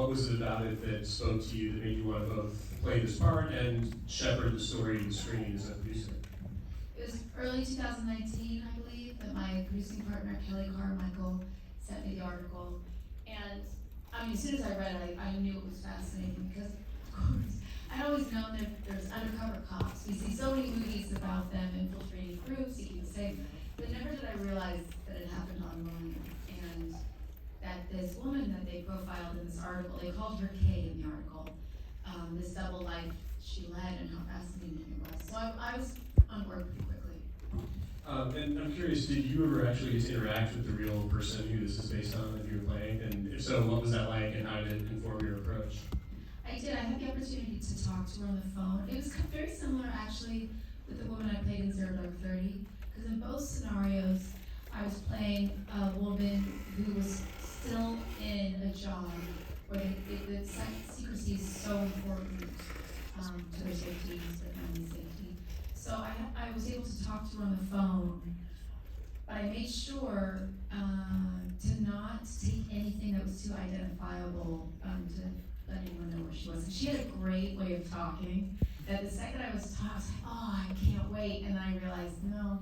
what was it about it that spoke to you that made you want to both play this part and shepherd the story to the screen as a producer? It was early 2019, I believe, that my producing partner, Kelly Carmichael, sent me the article. And I mean, as soon as I read it, I knew it was fascinating because, of course, I'd always known that there's undercover cops. We see so many movies about them infiltrating groups, seeking the safe, but never did I realize that it happened online. And that this woman that they profiled in this article, they called her Kay in the article, this double life she led and how fascinating it was. So I was on board pretty quickly. And I'm curious, did you ever actually get to interact with the real person who this is based on that you were playing? And if so, what was that like and how did it inform your approach? I did. I had the opportunity to talk to her on the phone. It was very similar, actually, with the woman I played in 0-30, because in both scenarios, I was playing a woman who was still in a job where the secrecy is so important to their safety, to their family's safety. So I was able to talk to her on the phone, but I made sure to not take anything that was too identifiable to let anyone know where she was. And she had a great way of talking that the second I was talking, I was like, oh, I can't wait. And then I realized, no,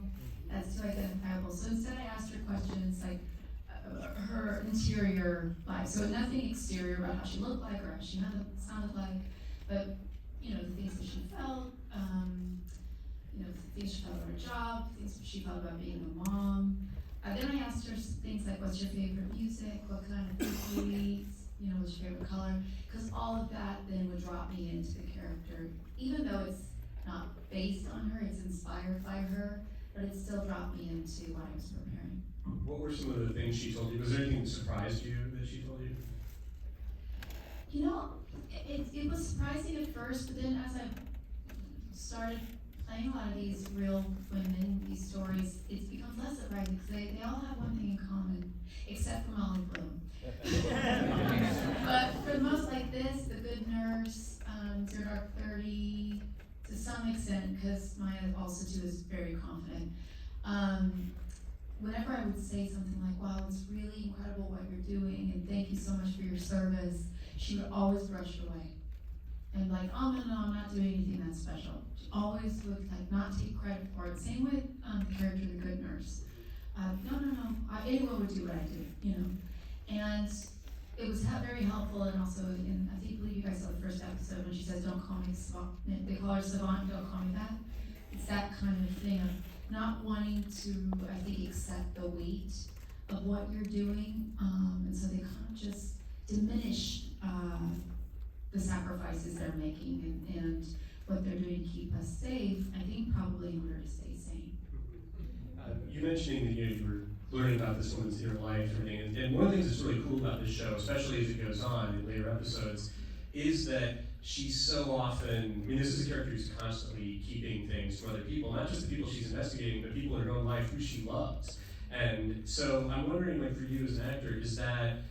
that's too identifiable. So instead I asked her questions like her interior life. So nothing exterior about how she looked like or how she sounded like, but the things that she felt, the things she felt about her job, things she felt about being a mom. Then I asked her things like, what's your favorite music? What kind of food you eat? What's your favorite color? Because all of that then would drop me into the character. Even though it's not based on her, it's inspired by her, but it still dropped me into what I was preparing. What were some of the things she told you? Was there anything that surprised you that she told you? It was surprising at first, but then as I started playing a lot of these real women, these stories, it becomes less surprising because they all have one thing in common, except for Molly Bloom. But for the most, like this, The Good Nurse, 0-30, to some extent, because Maya also too is very confident. Whenever I would say something like, wow, it's really incredible what you're doing, and thank you so much for your service, she would always brush it away. And like, oh no, I'm not doing anything that special. She always would not take credit for it. Same with the character, The Good Nurse. No, anyone would do what I do, And it was very helpful, and also, I believe you guys saw the first episode when she says, don't call me Savant. They call her Savant, don't call me that. It's that kind of thing of not wanting to, I think, accept the weight of what you're doing. And so they kind of just diminish the sacrifices they're making and what they're doing to keep us safe, I think probably in order to stay sane. You mentioning that you were learning about this woman's inner life and everything, and one of the things that's really cool about this show, especially as it goes on in later episodes, is that she's so often, this is a character who's constantly keeping things from other people, not just the people she's investigating, but people in her own life who she loves. And so I'm wondering, for you as an actor, is that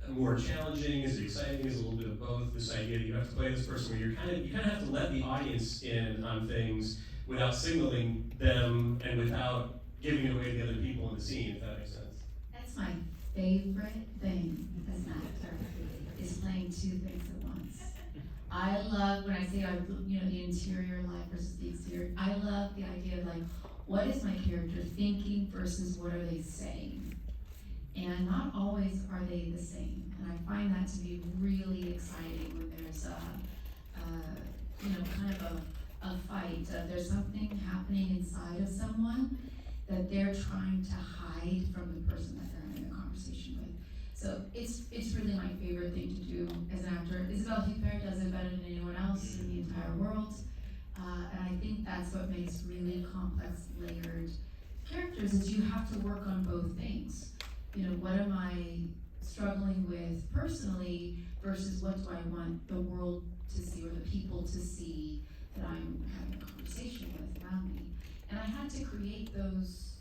more challenging? Is it exciting? Is it a little bit of both? This idea that you have to play this person where you kind of have to let the audience in on things without signaling them and without giving it away to the other people in the scene, if that makes sense. That's my favorite thing as an actor, is playing two things at once. I love when I say, the interior life versus the exterior. I love the idea of what is my character thinking versus what are they saying? And not always are they the same. And I find that to be really exciting when there's a fight. There's something happening inside of someone that they're trying to hide from the person that they're having a conversation with. So it's really my favorite thing to do as an actor. Isabelle Huppert does it better than anyone else in the entire world. And I think that's what makes really complex, layered characters, is you have to work on both things. What am I struggling with personally versus what do I want the world to see or the people to see that I'm having a conversation with around me. And I had to create those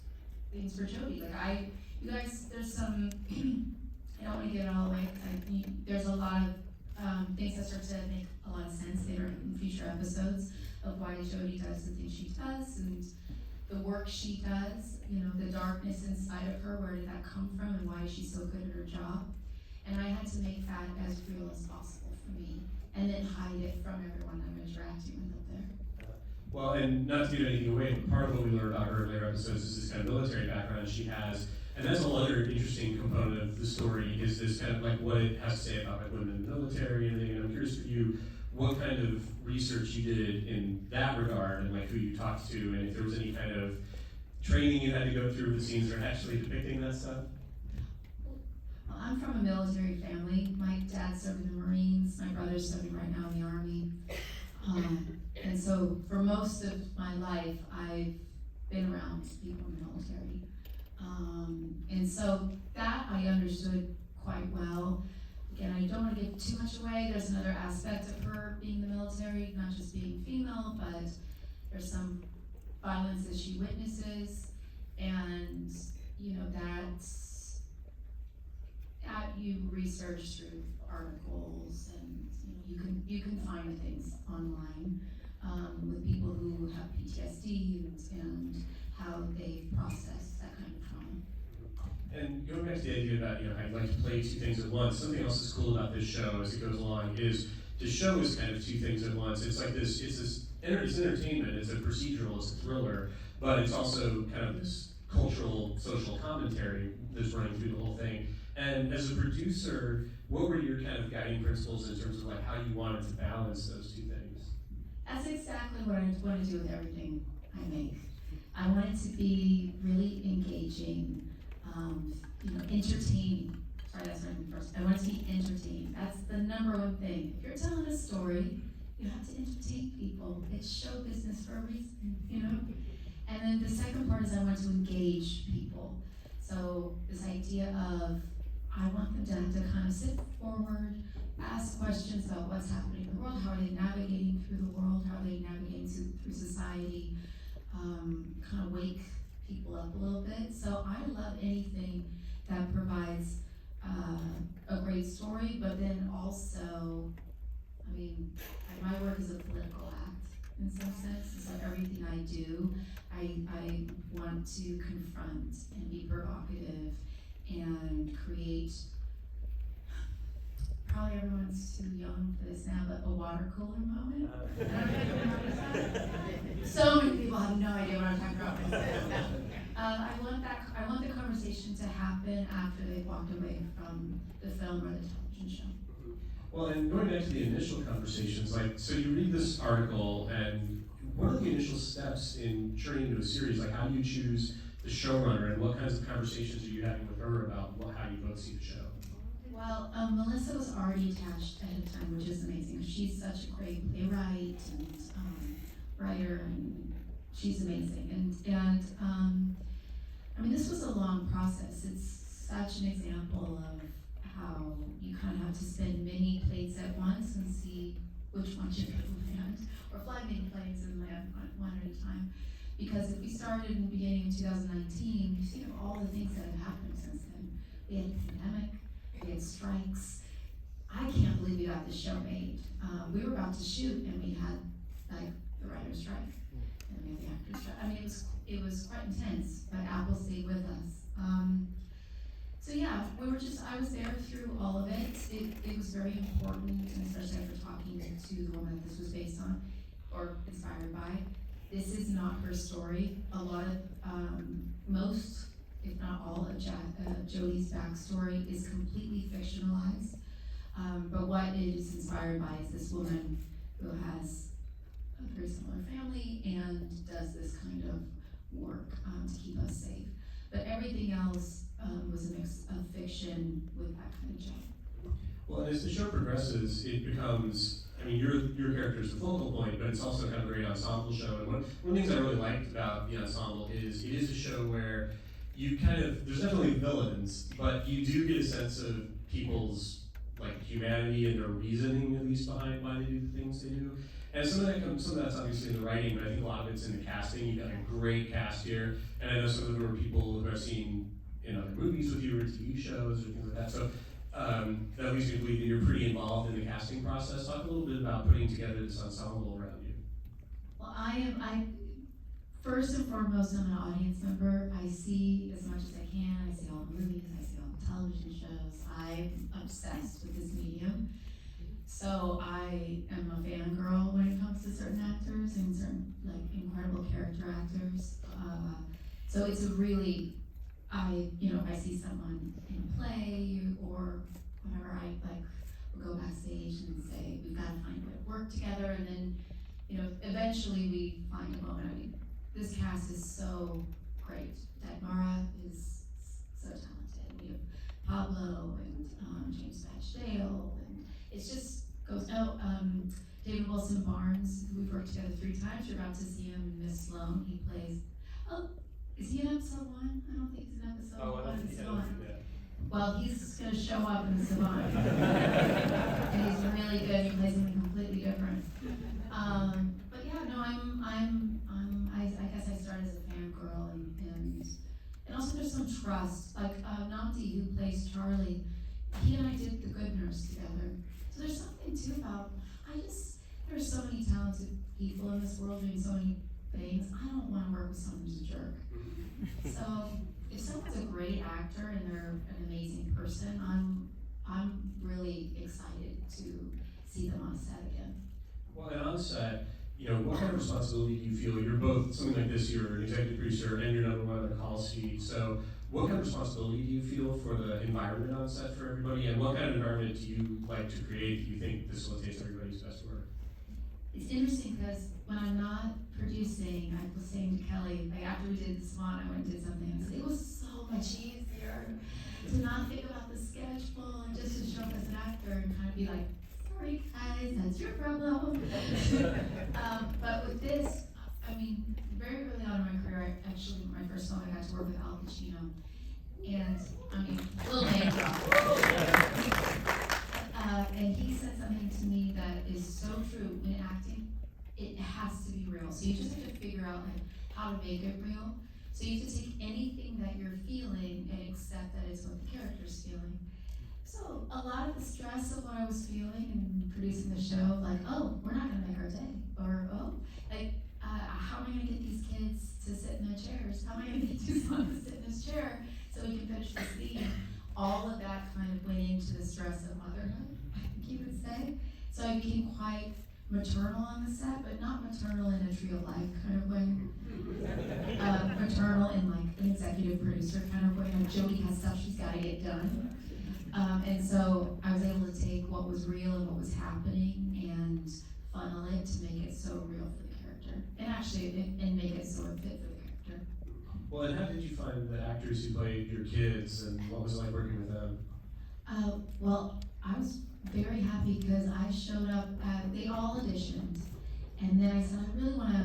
things for Jodie. You guys, there's some, I don't want to give it all away, there's a lot of things that start to make a lot of sense later in future episodes of why Jodie does the things she does and the work she does, the darkness inside of her, where did that come from and why is she so good at her job? and I had to make that as real as possible for me, and then hide it from everyone I'm interacting with up there. Well, and not to give anything away, but part of what we learned about her in later episodes is this kind of military background she has, and that's a whole other interesting component of the story, is this kind of like what it has to say about like women in the military and everything. And I'm curious for you, what kind of research you did in that regard, and like who you talked to, and if there was any kind of training you had to go through the scenes that are actually depicting that stuff. Well, I'm from a military family. My dad served in the Marines. My brother's serving right now in the Army. And so for most of my life, I've been around people in the military. And so that I understood quite well. Again, I don't want to give too much away. There's another aspect of her being in the military, not just being female, but there's some violence that she witnesses, and you know that's you research through articles, and you can find things online with people who have PTSD and how they process that kind of trauma. And going back to the idea about how I'd like to play two things at once, something else that's cool about this show as it goes along is the show is kind of two things at once. It's like this, it's entertainment, it's a procedural, it's a thriller, but it's also kind of this cultural, social commentary that's running through the whole thing. And as a producer, what were your kind of guiding principles in terms of like how you wanted to balance those two things? That's exactly what I want to do with everything I make. I want it to be really engaging, entertaining. Sorry, that's not the first. I want it to be entertaining. That's the number one thing. If you're telling a story, you have to entertain people. It's show business for a reason, And then the second part is I want to engage people. So this idea of I want them to kind of sit forward, ask questions about what's happening in the world, how are they navigating through the world, how are they navigating through society, kind of wake people up a little bit. So I love anything that provides a great story, but then also, my work is a political act in some sense, and so everything I do, I want to confront and be provocative and create, probably everyone's too young for this now, but a water cooler moment. I don't know if you remember that. So many people have no idea what I'm talking about when I say that. I want the conversation to happen after they've walked away from the film or the television show. Well, and going back to the initial conversations, so you read this article, and what are the initial steps in turning into a series? Like, how do you choose the showrunner, and what kinds of conversations are you having with her about how you both see the show? Well, Melissa was already attached ahead of time, which is amazing. She's such a great playwright and writer, and she's amazing. And this was a long process. It's such an example of how you kind of have to spin many plates at once and see which one you can land, or fly many planes and land one at a time. Because if we started in the beginning of 2019, you think of all the things that have happened since then. We had a pandemic, we had strikes. I can't believe we got this show made. We were about to shoot and we had the writer's strike, and we had the actor's strike. It was quite intense, but Apple stayed with us. So yeah, I was there through all of it. It was very important, and especially after talking to the woman that this was based on, or inspired by. This is not her story. A lot of, most, if not all of Jodie's backstory is completely fictionalized. But what it is inspired by is this woman who has a very similar family and does this kind of work to keep us safe. But everything else was a mix of fiction with that kind of job. Well, as the show progresses, it becomes, your character is the focal point, but it's also kind of a great ensemble show. And one of the things I really liked about the ensemble is it is a show where there's definitely villains, but you do get a sense of people's humanity and their reasoning, at least, behind why they do the things they do. And some of that's obviously in the writing, but I think a lot of it's in the casting. You've got a great cast here, and I know some of them are people who I've seen in other movies with you or TV shows or things like that. So that leads me to believe that you're pretty involved in the casting process. Talk a little bit about putting together this ensemble around you. Well, I first and foremost, I'm an audience member. I see as much as I can. I see all the movies, I see all the television shows. I'm obsessed with this medium. So I am a fangirl when it comes to certain actors and certain like incredible character actors. So it's a really, I see someone in a play or whatever, I like will go backstage and say, we've got to find a way to work together, and then, eventually we find a moment. I mean, this cast is so great. Dagmara is so talented. We have Pablo and James Batchdale, and it's just goes. David Wilson Barnes, who we've worked together 3 times. You're about to see him in Miss Sloane. He plays. Oh, is he in episode 1? I don't think he's in episode 1 in Savant. Well, he's going to show up in the Savant. And he's really good. He plays something completely different. But yeah, no, I guess I started as a fangirl, and also there's some trust. Like Namdi, who plays Charlie, he and I did The Good Nurse together. So there's something too about, there's so many talented people in this world doing so many things. I don't want to work with someone who's a jerk. So if someone's a great actor and they're an amazing person, I'm really excited to see them on set again. Well, and on set, what kind of responsibility do you feel? You're both, something like this, you're an executive producer and you're number 1 on the call sheet. So what kind of responsibility do you feel for the environment on set for everybody? And what kind of environment do you like to create that you think facilitates everybody's best work? It's interesting because when I'm not producing, I was saying to Kelly, like after we did the Swan, I went and did something, and I said, it was so much easier to not think about the schedule and just to show up as an actor and kind of be like, sorry guys, that's your problem. But with this, I mean, very early on in my career, actually my first film, I got to work with Al Pacino. And I mean, little name drop. And he said something to me that is so true. When acting, it has to be real. So you just have to figure out like how to make it real. So you have to take anything that you're feeling and accept that it's what the character's feeling. So a lot of the stress of what I was feeling and producing the show, like, oh, we're not gonna make our day, or oh, like, how am I gonna get these kids to sit in their chairs? How am I gonna get Tucson to sit in his chair so we can finish the scene? All of that kind of went into the stress of motherhood, I think you would say. So I became quite maternal on the set, but not maternal in a tree of life kind of way. Maternal in like an executive producer kind of way. Jody has stuff she's gotta get done. And so I was able to take what was real and what was happening and funnel it to make it so real for the character. And actually, and make it so it fit for the character. Well, and how did you find the actors who played your kids, and what was it like working with them? Well, I was very happy because I showed up, they all auditioned, and then I said, I really want to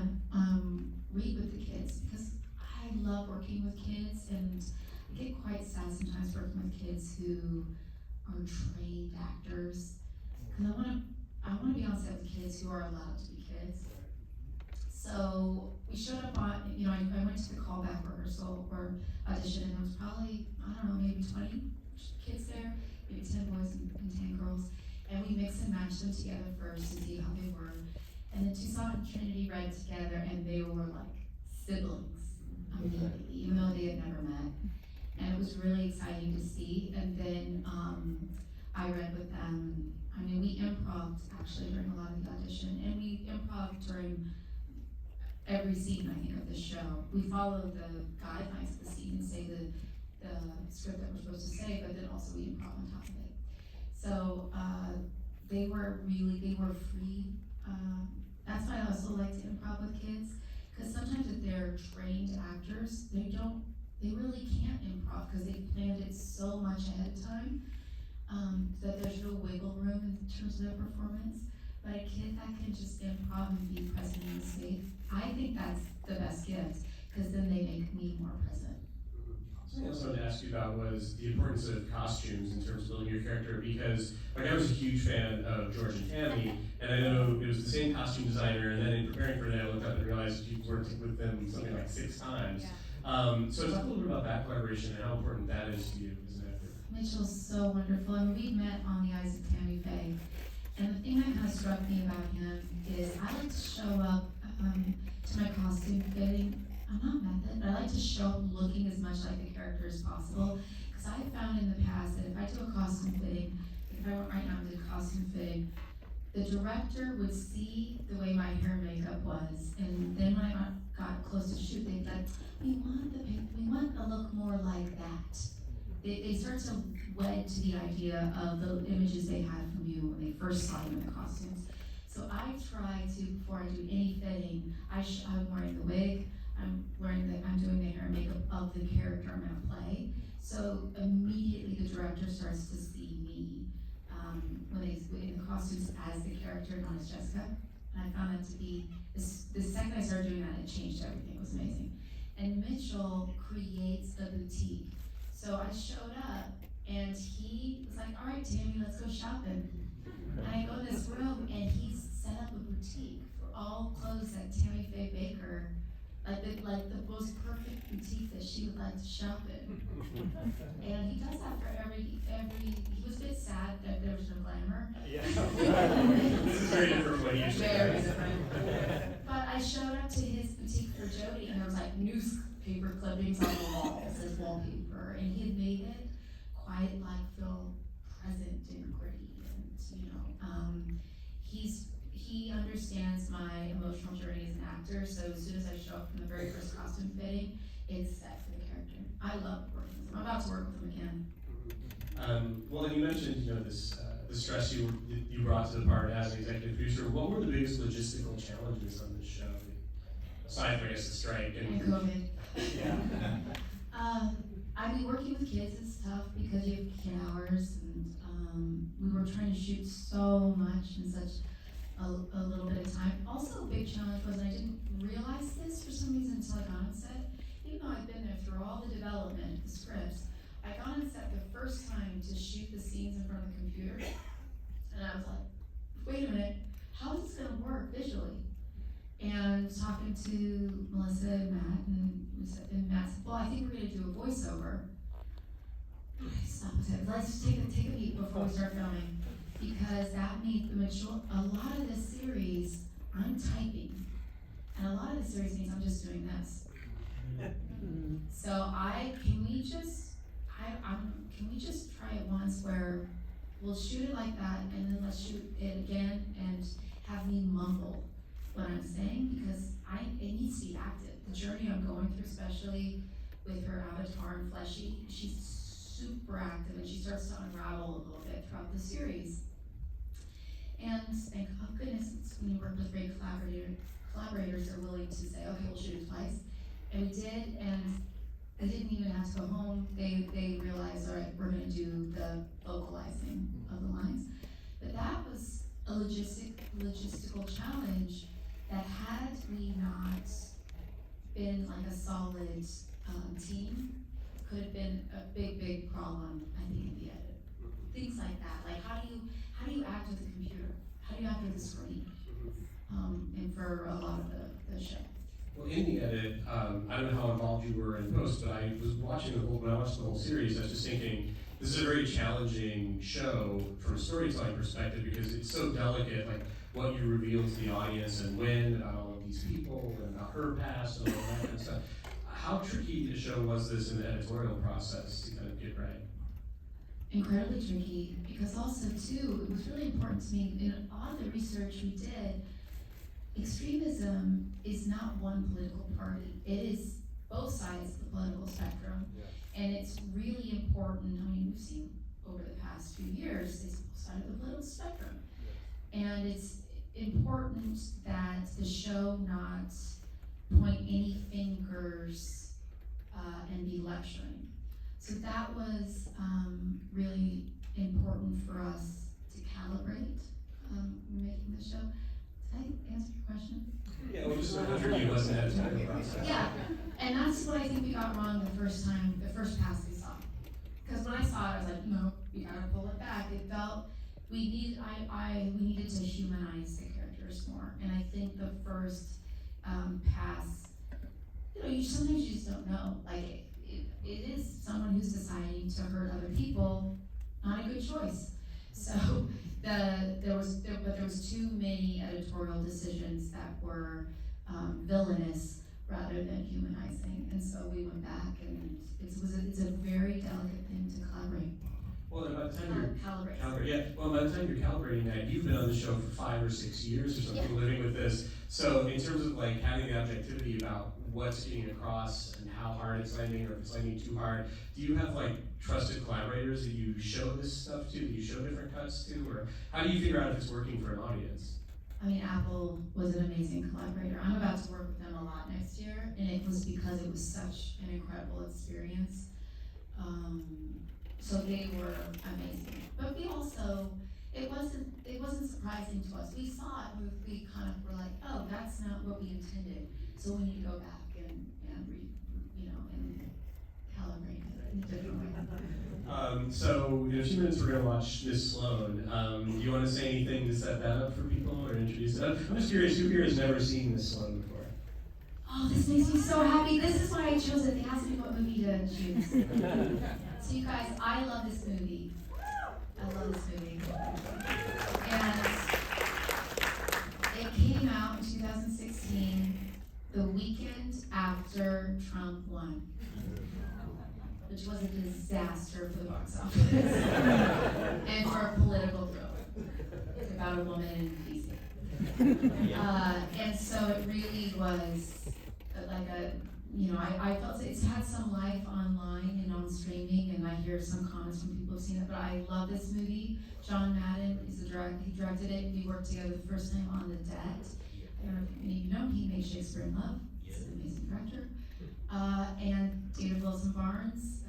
read with the kids because I love working with kids, and I get quite sad sometimes working with kids who are trained actors, because I want to be on set with kids who are allowed to be kids. So we showed up on, I went to the callback rehearsal or audition, and there was probably, I don't know, maybe 20 kids there, maybe 10 boys and 10 girls, and we mixed and matched them together first to see how they were. And then Tucson and Trinity read together, and they were like siblings immediately, even though they had never met. And it was really exciting to see. And then I read with them. I mean, we improv'd actually during a lot of the audition, and we improv'd during every scene, I think, of the show. We followed the guidelines of the scene and say the script that we're supposed to say, but then also we improv on top of it. So they were free. That's why I also like to improv with kids, because sometimes if they're trained actors, they really can't improv because they planned it so much ahead of time that there's no wiggle room in terms of their performance. But a kid that can just improv and be present in the space, I think that's the best gift, because then they make me more present. Something else I wanted to ask you about was the importance of costumes in terms of building your character, because like I was a huge fan of George and Tammy, and I know it was the same costume designer, and then in preparing for that I looked up and realized you worked with them something like 6 times. Yeah. So talk a little bit about that collaboration and how important that is to you as an actor. Mitchell's so wonderful, and we met on the Eyes of Tammy Faye. And the thing that kind of struck me about him is I like to show up to my costume fitting. I'm not method, but I like to show up looking as much like the character as possible, because because I found in the past that if I do a costume fitting, if I went right now and did a costume fitting, the director would see the way my hair and makeup was, and then when I got close to shoot, they'd be like, we want a look more like that. They start to wed to the idea of the images they had from you when they first saw you in the costumes. So I try to, before I do any fitting, I'm wearing the wig, I'm doing the hair and makeup of the character I'm gonna play. So immediately the director starts to see me when they in the costumes as the character, not as Jessica. And I found that to be, the second I started doing that, it changed everything. It was amazing. And Mitchell creates a boutique. So I showed up and he was like, all right, Tammy, let's go shopping. And I go in this room and he's set up a boutique for all clothes that Tammy Faye Baker, like the most perfect boutique that she would like to shop in. And he does that for every, he was a bit sad that there was no glamour. Yeah. This is very different from what you usually Very different. But I showed up to his boutique for Jody and there was like newspaper clippings on the walls as wallpaper. And he had made it quite like feel present and gritty. And, you know, he understands my emotional journey as an actor, so as soon as I show up from the very first costume fitting, it's set for the character. I love working with him. I'm about to work with him again. Well, and you mentioned, you know, this the stress you brought to the part as an executive producer. What were the biggest logistical challenges on this show, aside from, I guess, the strike And COVID. Yeah. I mean, working with kids is tough because you have kid hours, and we were trying to shoot so much in such a little bit of time. Also, a big challenge was I didn't realize this for some reason until I got on set. Even though I've been there through all the development, the scripts, I got on set the first time to shoot the scenes in front of the computer, and I was like, wait a minute, how is this gonna work visually? And talking to Melissa and Matt, and Matt said, well, I think we're gonna do a voiceover. I stopped and said, let's take a peek before we start filming. Because that means a lot of the series, I'm typing. And a lot of the series means I'm just doing this. So can we just try it once where we'll shoot it like that and then let's shoot it again and have me mumble what I'm saying, because it needs to be active. The journey I'm going through, especially with her avatar and Fleshy, she's super active and she starts to unravel a little bit throughout the series. And thank goodness it's when you work with great collaborators are willing to say, okay, we'll shoot it twice. And we did, and I didn't even have to go home. They realized, all right, we're gonna do the vocalizing of the lines. But that was a logistical challenge that had we not been like a solid team, could have been a big problem, I think, in the edit. Things like that, like how do you act with a computer? How do you act with a screen? And for a lot of the show. Well, in the edit, I don't know how involved you were in post, but I was watching when I watched the whole series, I was just thinking, this is a very challenging show from a storytelling perspective because it's so delicate, like what you reveal to the audience and when about all of these people and about her past and all that kind of stuff. How tricky a show was this in the editorial process to kind of get right? Incredibly tricky, because also too, it was really important to me, in all of the research we did, extremism is not one political party. It is both sides of the political spectrum. Yeah. And it's really important, I mean, we've seen over the past few years, it's both sides of the political spectrum. Yeah. And it's important that the show not point any fingers and be lecturing. So that was really important for us to calibrate making the show. Did I answer your question? Yeah, well, just the tricky was an editorial process. Yeah, and that's what I think we got wrong the first pass we saw. Because when I saw it, I was like, no, we gotta pull it back. It felt we needed to humanize the characters more, and I think the first pass, sometimes you just don't know. Like it is someone who's deciding to hurt other people, not a good choice. So there was too many editorial decisions that were villainous rather than humanizing. And so we went back, and it's a very delicate thing to collaborate. Well, and by the time Calibrate. Calibrate, yeah. Well, by the time you're calibrating that, you've been on the show for 5 or 6 years or something, living with this. So in terms of like having the objectivity about what's getting across and how hard it's landing, or if it's landing too hard, do you have like trusted collaborators that you show this stuff to, that you show different cuts to, or how do you figure out if it's working for an audience? I mean, Apple was an amazing collaborator. I'm about to work with them a lot next year, and it was because it was such an incredible experience. So they were amazing. But we also, it wasn't surprising to us. We saw it, we kind of were like, oh, that's not what we intended. So we need to go back and calibrate it in a different way. So in a few minutes we're going to watch Miss Sloane. Do you want to say anything to set that up for people or introduce it? I'm just curious, who here has never seen Miss Sloane before? Oh, this makes me so happy. This is why I chose it. They asked me what movie to choose. So you guys, I love this movie. I love this movie. And it came out in 2016, the weekend after Trump won, which was a disaster for the box office and for a political thriller. It's about a woman in DC. And so it really was like I felt it's had some life online and on streaming, and I hear some comments from people who've seen it, but I love this movie. John Madden is he directed it. We worked together the first time on The Debt. I don't know if any of you know him. He made Shakespeare in Love. He's an amazing director. And David Wilson Barnes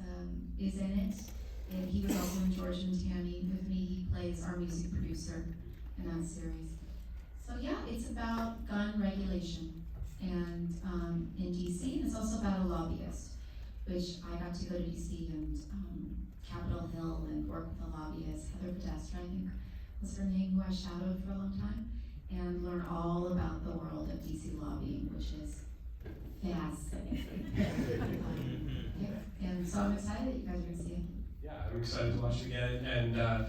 is in it, and he was also in George and Tammy with me. He plays our music producer in that series. So yeah, it's about gun regulation, and in DC, and it's also about a lobbyist, which I got to go to DC and Capitol Hill and work with a lobbyist, Heather Podesta, I think was her name, who I shadowed for a long time, and learn all about the world of DC lobbying, which is fascinating. And so I'm excited that you guys are going to see it. Yeah, I'm excited to watch it again, and I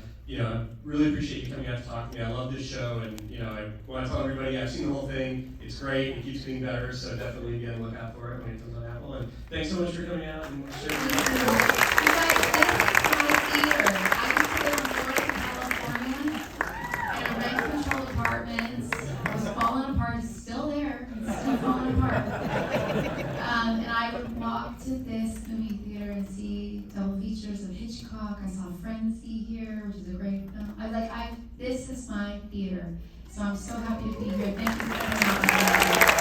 really appreciate you coming out to talk to me. I love this show, and I want to tell everybody I've seen the whole thing. It's great. It keeps getting better, so definitely again look out for it when it comes on Apple. And thanks so much for coming out and sharing. You guys, this is my theater. I used to live in Florida, California, in a rent-controlled apartment. It was falling apart. It's still there. It's still falling apart. And I would walk to this movie theater and see double features of Hitchcock. I saw Frenzy here, which is a great film. This is my theater. So I'm so happy to be here. Thank you for coming out.